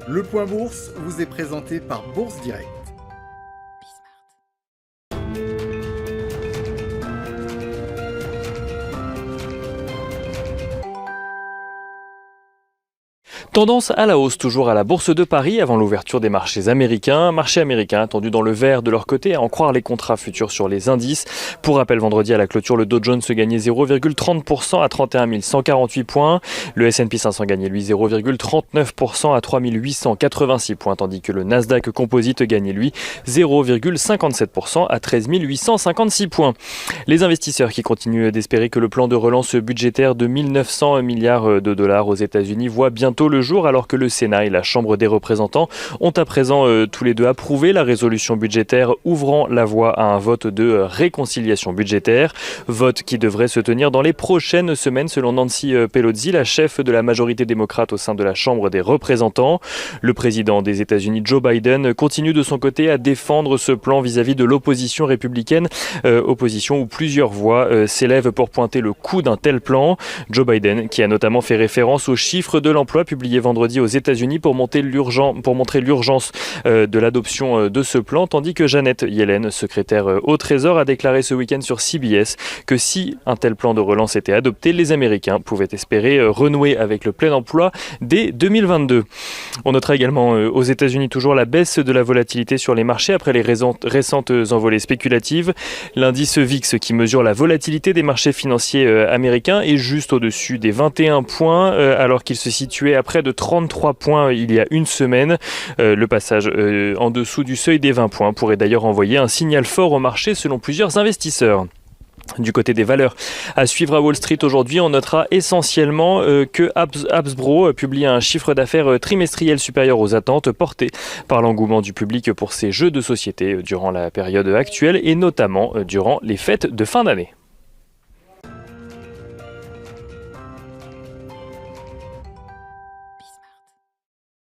Le Point Bourse vous est présenté par Bourse Direct. Tendance à la hausse toujours à la Bourse de Paris avant l'ouverture des marchés américains. Marché américain attendu dans le vert de leur côté à en croire les contrats futurs sur les indices. Pour rappel, vendredi à la clôture, le Dow Jones se gagnait 0,30% à 31 148 points. Le S&P 500 gagnait lui 0,39% à 3 886 points, tandis que le Nasdaq Composite gagnait lui 0,57% à 13 856 points. Les investisseurs qui continuent d'espérer que le plan de relance budgétaire de 1 900 milliards de dollars aux États-Unis voit bientôt le jour, alors que le Sénat et la Chambre des représentants ont à présent tous les deux approuvé la résolution budgétaire ouvrant la voie à un vote de réconciliation budgétaire. Vote qui devrait se tenir dans les prochaines semaines selon Nancy Pelosi, la chef de la majorité démocrate au sein de la Chambre des représentants. Le président des États-Unis, Joe Biden, continue de son côté à défendre ce plan vis-à-vis de l'opposition républicaine, opposition où plusieurs voix s'élèvent pour pointer le coût d'un tel plan. Joe Biden qui a notamment fait référence aux chiffres de l'emploi publié vendredi aux États-Unis pour montrer l'urgence de l'adoption de ce plan, tandis que Janet Yellen, secrétaire au Trésor, a déclaré ce week-end sur CBS que si un tel plan de relance était adopté, les Américains pouvaient espérer renouer avec le plein emploi dès 2022. On notera également aux États-Unis toujours la baisse de la volatilité sur les marchés après les récentes envolées spéculatives. L'indice VIX qui mesure la volatilité des marchés financiers américains est juste au-dessus des 21 points alors qu'il se situait à près de 33 points il y a une semaine. Le passage en dessous du seuil des 20 points pourrait d'ailleurs envoyer un signal fort au marché selon plusieurs investisseurs. Du côté des valeurs à suivre à Wall Street aujourd'hui, on notera essentiellement que Hasbro publie un chiffre d'affaires trimestriel supérieur aux attentes porté par l'engouement du public pour ces jeux de société durant la période actuelle et notamment durant les fêtes de fin d'année.